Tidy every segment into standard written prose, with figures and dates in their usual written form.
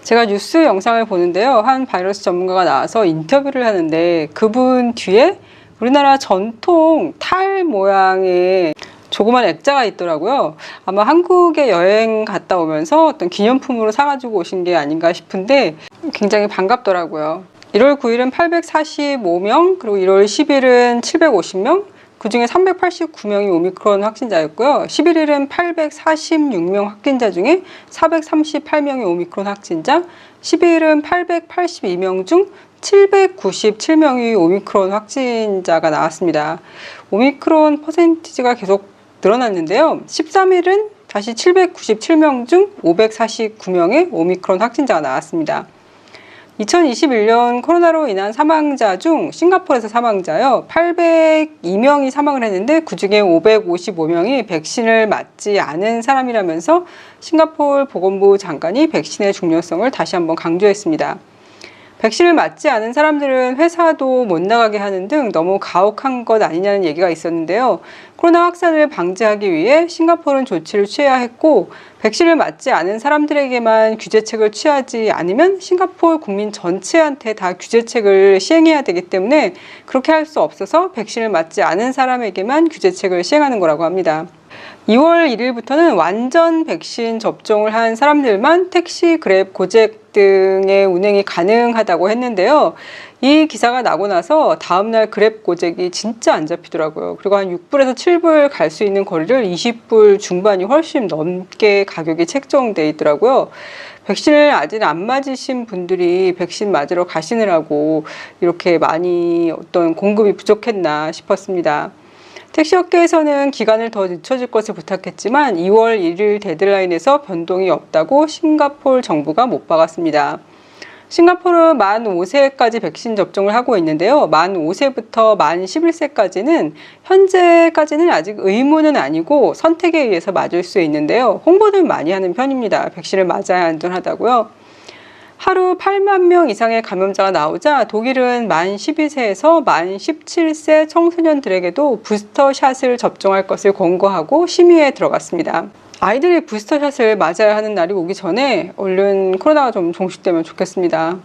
제가 뉴스 영상을 보는데요. 한 바이러스 전문가가 나와서 인터뷰를 하는데 그분 뒤에 우리나라 전통 탈 모양의 조그만 액자가 있더라고요. 아마 한국에 여행 갔다 오면서 어떤 기념품으로 사가지고 오신 게 아닌가 싶은데 굉장히 반갑더라고요. 1월 9일은 845명, 그리고 1월 10일은 750명, 그 중에 389명이 오미크론 확진자였고요. 11일은 846명 확진자 중에 438명이 오미크론 확진자, 12일은 882명 중 797명이 오미크론 확진자가 나왔습니다. 오미크론 퍼센티지가 계속 늘어났는데요. 13일은 다시 797명 중 549명의 오미크론 확진자가 나왔습니다. 2021년 코로나로 인한 사망자 중 싱가포르에서 사망자요 802명이 사망을 했는데 그 중에 555명이 백신을 맞지 않은 사람이라면서 싱가포르 보건부 장관이 백신의 중요성을 다시 한번 강조했습니다. 백신을 맞지 않은 사람들은 회사도 못 나가게 하는 등 너무 가혹한 것 아니냐는 얘기가 있었는데요. 코로나 확산을 방지하기 위해 싱가포르는 조치를 취해야 했고, 백신을 맞지 않은 사람들에게만 규제책을 취하지 않으면 싱가포르 국민 전체한테 다 규제책을 시행해야 되기 때문에 그렇게 할 수 없어서 백신을 맞지 않은 사람에게만 규제책을 시행하는 거라고 합니다. 2월 1일부터는 완전 백신 접종을 한 사람들만 택시, 그랩, 고잭 등의 운행이 가능하다고 했는데요. 이 기사가 나고 나서 다음날 그랩, 고잭이 진짜 안 잡히더라고요. 그리고 한 6불에서 7불 갈 수 있는 거리를 20불 중반이 훨씬 넘게 가격이 책정돼 있더라고요. 백신을 아직 안 맞으신 분들이 백신 맞으러 가시느라고 이렇게 많이 어떤 공급이 부족했나 싶었습니다. 택시업계에서는 기간을 더 늦춰줄 것을 부탁했지만 2월 1일 데드라인에서 변동이 없다고 싱가포르 정부가 못 박았습니다. 싱가포르 만 5세까지 백신 접종을 하고 있는데요. 만 5세부터 만 11세까지는 현재까지는 아직 의무는 아니고 선택에 의해서 맞을 수 있는데요. 홍보는 많이 하는 편입니다. 백신을 맞아야 안전하다고요. 하루 8만 명 이상의 감염자가 나오자 독일은 만 12세에서 만 17세 청소년들에게도 부스터샷을 접종할 것을 권고하고 심의에 들어갔습니다. 아이들이 부스터샷을 맞아야 하는 날이 오기 전에 얼른 코로나가 좀 종식되면 좋겠습니다.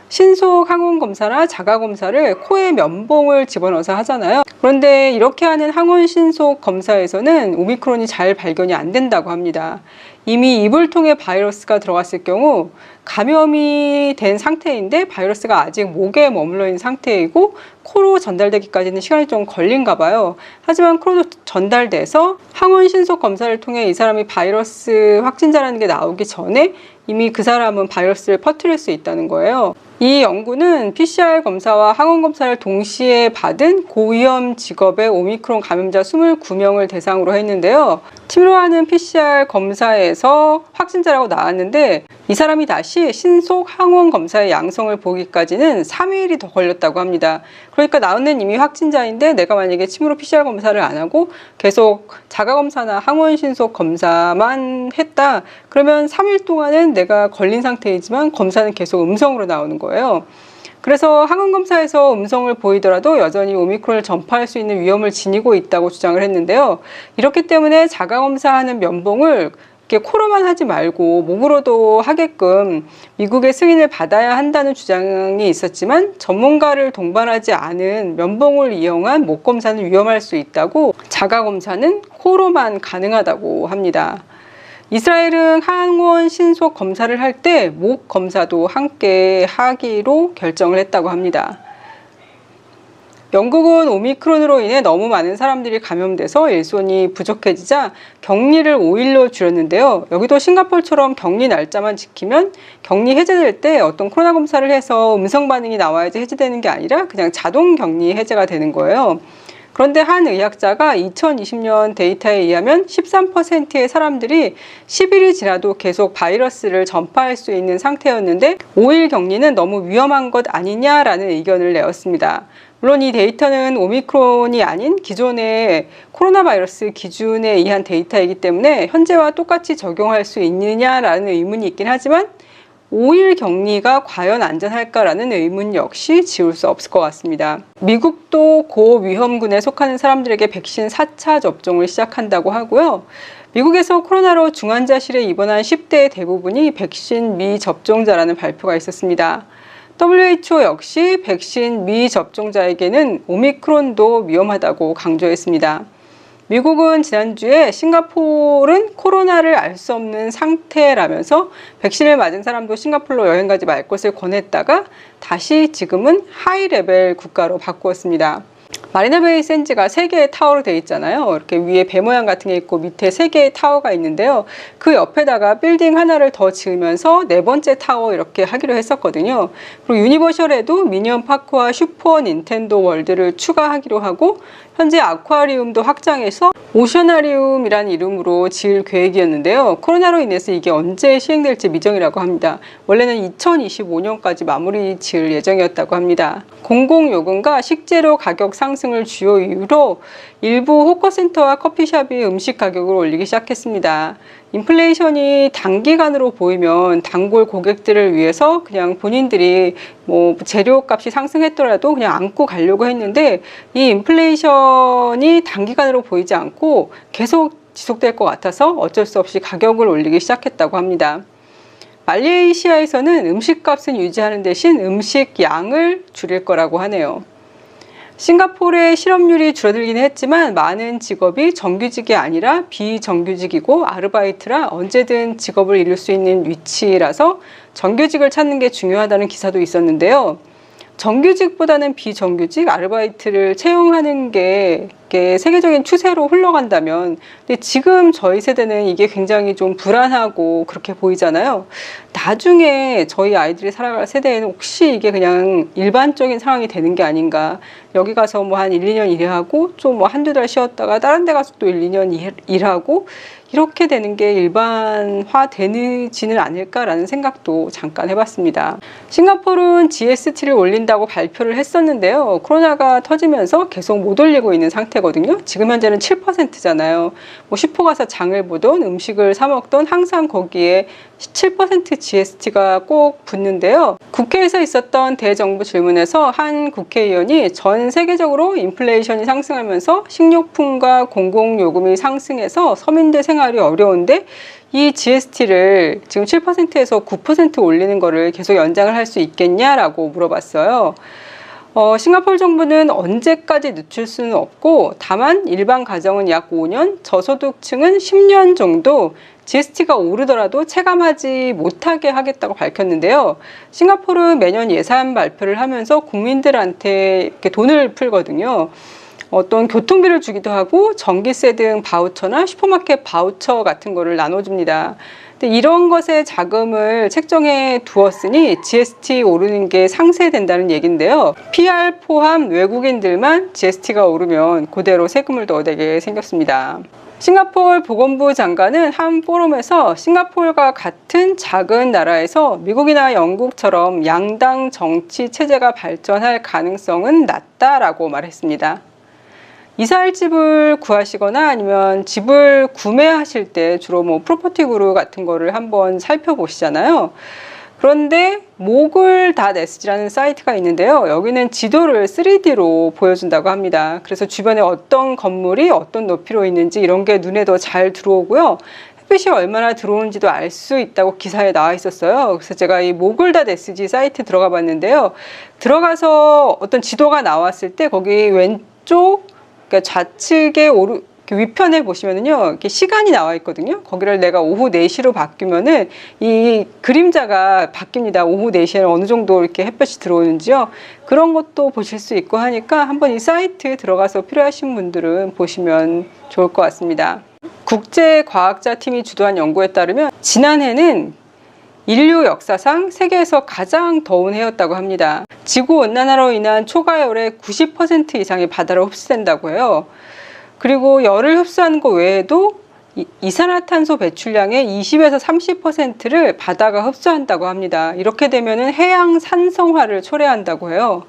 신속 항원 검사나 자가 검사를 코에 면봉을 집어넣어서 하잖아요. 그런데 이렇게 하는 항원 신속 검사에서는 오미크론이 잘 발견이 안 된다고 합니다. 이미 입을 통해 바이러스가 들어갔을 경우 감염이 된 상태인데 바이러스가 아직 목에 머물러 있는 상태이고 코로 전달되기까지는 시간이 좀 걸린가 봐요. 하지만 코로 전달돼서 항원 신속 검사를 통해 이 사람이 바이러스 확진자라는 게 나오기 전에 이미 그 사람은 바이러스를 퍼뜨릴 수 있다는 거예요. 이 연구는 PCR 검사와 항원 검사를 동시에 받은 고위험 직업의 오미크론 감염자 29명을 대상으로 했는데요. 팀으로 하는 PCR 검사에서 확진자라고 나왔는데 이 사람이 다시 신속 항원 검사의 양성을 보기까지는 3일이 더 걸렸다고 합니다. 그러니까 나는 이미 확진자인데 내가 만약에 침으로 PCR 검사를 안 하고 계속 자가 검사나 항원 신속 검사만 했다. 그러면 3일 동안은 내가 걸린 상태이지만 검사는 계속 음성으로 나오는 거예요. 그래서 항원검사에서 음성을 보이더라도 여전히 오미크론을 전파할 수 있는 위험을 지니고 있다고 주장을 했는데요. 이렇기 때문에 자가검사하는 면봉을 이렇게 코로만 하지 말고 목으로도 하게끔 미국의 승인을 받아야 한다는 주장이 있었지만 전문가를 동반하지 않은 면봉을 이용한 목 검사는 위험할 수 있다고 자가검사는 코로만 가능하다고 합니다. 이스라엘은 항원 신속 검사를 할 때 목 검사도 함께 하기로 결정을 했다고 합니다. 영국은 오미크론으로 인해 너무 많은 사람들이 감염돼서 일손이 부족해지자 격리를 5일로 줄였는데요. 여기도 싱가포르처럼 격리 날짜만 지키면 격리 해제될 때 어떤 코로나 검사를 해서 음성 반응이 나와야지 해제되는 게 아니라 그냥 자동 격리 해제가 되는 거예요. 그런데 한 의학자가 2020년 데이터에 의하면 13%의 사람들이 10일이 지나도 계속 바이러스를 전파할 수 있는 상태였는데 5일 격리는 너무 위험한 것 아니냐라는 의견을 내었습니다. 물론 이 데이터는 오미크론이 아닌 기존의 코로나 바이러스 기준에 의한 데이터이기 때문에 현재와 똑같이 적용할 수 있느냐라는 의문이 있긴 하지만 5일 격리가 과연 안전할까라는 의문 역시 지울 수 없을 것 같습니다. 미국도 고위험군에 속하는 사람들에게 백신 4차 접종을 시작한다고 하고요. 미국에서 코로나로 중환자실에 입원한 10대의 대부분이 백신 미접종자라는 발표가 있었습니다. WHO 역시 백신 미접종자에게는 오미크론도 위험하다고 강조했습니다. 미국은 지난주에 싱가포르는 코로나를 알 수 없는 상태라면서 백신을 맞은 사람도 싱가포르로 여행 가지 말 것을 권했다가 다시 지금은 하이 레벨 국가로 바꾸었습니다. 마리나베이 샌즈가 3개의 타워로 되어 있잖아요. 이렇게 위에 배 모양 같은 게 있고 밑에 3개의 타워가 있는데요. 그 옆에다가 빌딩 하나를 더 지으면서 4번째 타워 이렇게 하기로 했었거든요. 그리고 유니버셜에도 미니언 파크와 슈퍼 닌텐도 월드를 추가하기로 하고 현재 아쿠아리움도 확장해서 오셔나리움이라는 이름으로 지을 계획이었는데요. 코로나로 인해서 이게 언제 시행될지 미정이라고 합니다. 원래는 2025년까지 마무리 지을 예정이었다고 합니다. 공공요금과 식재료 가격 상승을 주요 이유로 일부 호커센터와 커피숍이 음식 가격을 올리기 시작했습니다. 인플레이션이 단기간으로 보이면 단골 고객들을 위해서 그냥 본인들이 뭐 재료값이 상승했더라도 그냥 안고 가려고 했는데 이 인플레이션이 단기간으로 보이지 않고 계속 지속될 것 같아서 어쩔 수 없이 가격을 올리기 시작했다고 합니다. 말레이시아에서는 음식값은 유지하는 대신 음식 양을 줄일 거라고 하네요. 싱가포르의 실업률이 줄어들긴 했지만 많은 직업이 정규직이 아니라 비정규직이고 아르바이트라 언제든 직업을 잃을 수 있는 위치라서 정규직을 찾는 게 중요하다는 기사도 있었는데요. 정규직보다는 비정규직, 아르바이트를 채용하는 게 세계적인 추세로 흘러간다면 근데 지금 저희 세대는 이게 굉장히 좀 불안하고 그렇게 보이잖아요. 나중에 저희 아이들이 살아갈 세대에는 혹시 이게 그냥 일반적인 상황이 되는 게 아닌가. 여기 가서 뭐 한 1, 2년 일하고 좀 뭐 한두 달 쉬었다가 다른 데 가서 또 1, 2년 일하고 이렇게 되는 게 일반화되지는 않을까라는 생각도 잠깐 해봤습니다. 싱가포르는 GST를 올린다고 발표를 했었는데요. 코로나가 터지면서 계속 못 올리고 있는 상태거든요. 지금 현재는 7%잖아요. 뭐 슈퍼 가서 장을 보던 음식을 사 먹던 항상 거기에 7% GST가 꼭 붙는데요. 국회에서 있었던 대정부 질문에서 한 국회의원이 전 세계적으로 인플레이션이 상승하면서 식료품과 공공요금이 상승해서 서민들 생활이 어려운데 이 GST를 지금 7%에서 9% 올리는 거를 계속 연장을 할 수 있겠냐라고 물어봤어요. 싱가포르 정부는 언제까지 늦출 수는 없고 다만 일반 가정은 약 5년, 저소득층은 10년 정도 GST가 오르더라도 체감하지 못하게 하겠다고 밝혔는데요. 싱가포르는 매년 예산 발표를 하면서 국민들한테 이렇게 돈을 풀거든요. 어떤 교통비를 주기도 하고 전기세 등 바우처나 슈퍼마켓 바우처 같은 거를 나눠줍니다. 근데 이런 것에 자금을 책정해 두었으니 GST 오르는 게 상쇄된다는 얘기인데요. PR 포함 외국인들만 GST가 오르면 그대로 세금을 더 내게 생겼습니다. 싱가포르 보건부 장관은 한 포럼에서 싱가포르가 같은 작은 나라에서 미국이나 영국처럼 양당 정치 체제가 발전할 가능성은 낮다라고 말했습니다. 이사할 집을 구하시거나 아니면 집을 구매하실 때 주로 뭐 프로퍼티 그룹 같은 거를 한번 살펴보시잖아요. 그런데 모글닷SG라는 사이트가 있는데요. 여기는 지도를 3D로 보여준다고 합니다. 그래서 주변에 어떤 건물이 어떤 높이로 있는지 이런 게 눈에 더 잘 들어오고요. 햇빛이 얼마나 들어오는지도 알 수 있다고 기사에 나와 있었어요. 그래서 제가 이 모글닷SG 사이트 들어가 봤는데요. 들어가서 어떤 지도가 나왔을 때 거기 왼쪽 그러니까 좌측에 위편에 보시면은요, 이렇게 시간이 나와 있거든요. 거기를 내가 오후 4시로 바뀌면은 이 그림자가 바뀝니다. 오후 4시에는 어느 정도 이렇게 햇볕이 들어오는지요. 그런 것도 보실 수 있고 하니까 한번 이 사이트에 들어가서 필요하신 분들은 보시면 좋을 것 같습니다. 국제과학자팀이 주도한 연구에 따르면 지난해는 인류 역사상 세계에서 가장 더운 해였다고 합니다. 지구온난화로 인한 초가열의 90% 이상이 바다로 흡수된다고 해요. 그리고 열을 흡수하는 것 외에도 이산화탄소 배출량의 20에서 30%를 바다가 흡수한다고 합니다. 이렇게 되면 해양 산성화를 초래한다고 해요.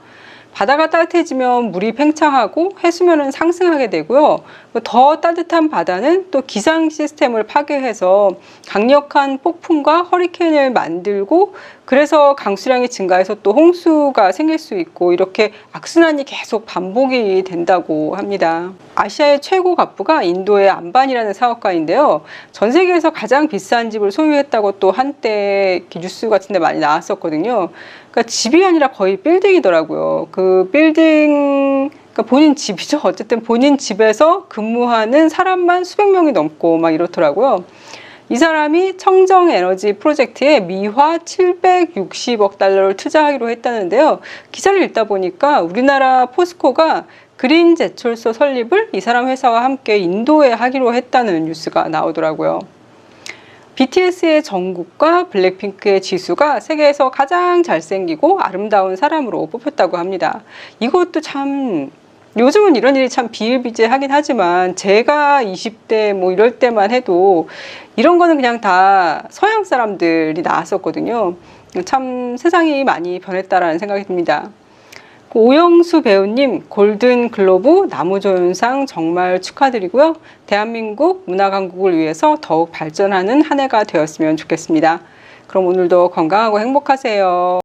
바다가 따뜻해지면 물이 팽창하고 해수면은 상승하게 되고요. 더 따뜻한 바다는 또 기상 시스템을 파괴해서 강력한 폭풍과 허리케인을 만들고 그래서 강수량이 증가해서 또 홍수가 생길 수 있고 이렇게 악순환이 계속 반복이 된다고 합니다. 아시아의 최고 갑부가 인도의 안바니라는 사업가인데요. 전 세계에서 가장 비싼 집을 소유했다고 또 한때 뉴스 같은 데 많이 나왔었거든요. 그러니까 집이 아니라 거의 빌딩이더라고요. 그 빌딩, 그러니까 본인 집이죠. 어쨌든 본인 집에서 근무하는 사람만 수백 명이 넘고 막 이렇더라고요. 이 사람이 청정 에너지 프로젝트에 미화 760억 달러를 투자하기로 했다는데요. 기사를 읽다 보니까 우리나라 포스코가 그린 제철소 설립을 이 사람 회사와 함께 인도에 하기로 했다는 뉴스가 나오더라고요. BTS의 정국과 블랙핑크의 지수가 세계에서 가장 잘생기고 아름다운 사람으로 뽑혔다고 합니다. 이것도 참 요즘은 이런 일이 참 비일비재하긴 하지만 제가 20대 뭐 이럴 때만 해도 이런 거는 그냥 다 서양 사람들이 나왔었거든요. 참 세상이 많이 변했다라는 생각이 듭니다. 오영수 배우님 골든 글로브 나무조연상 정말 축하드리고요. 대한민국 문화 강국을 위해서 더욱 발전하는 한 해가 되었으면 좋겠습니다. 그럼 오늘도 건강하고 행복하세요.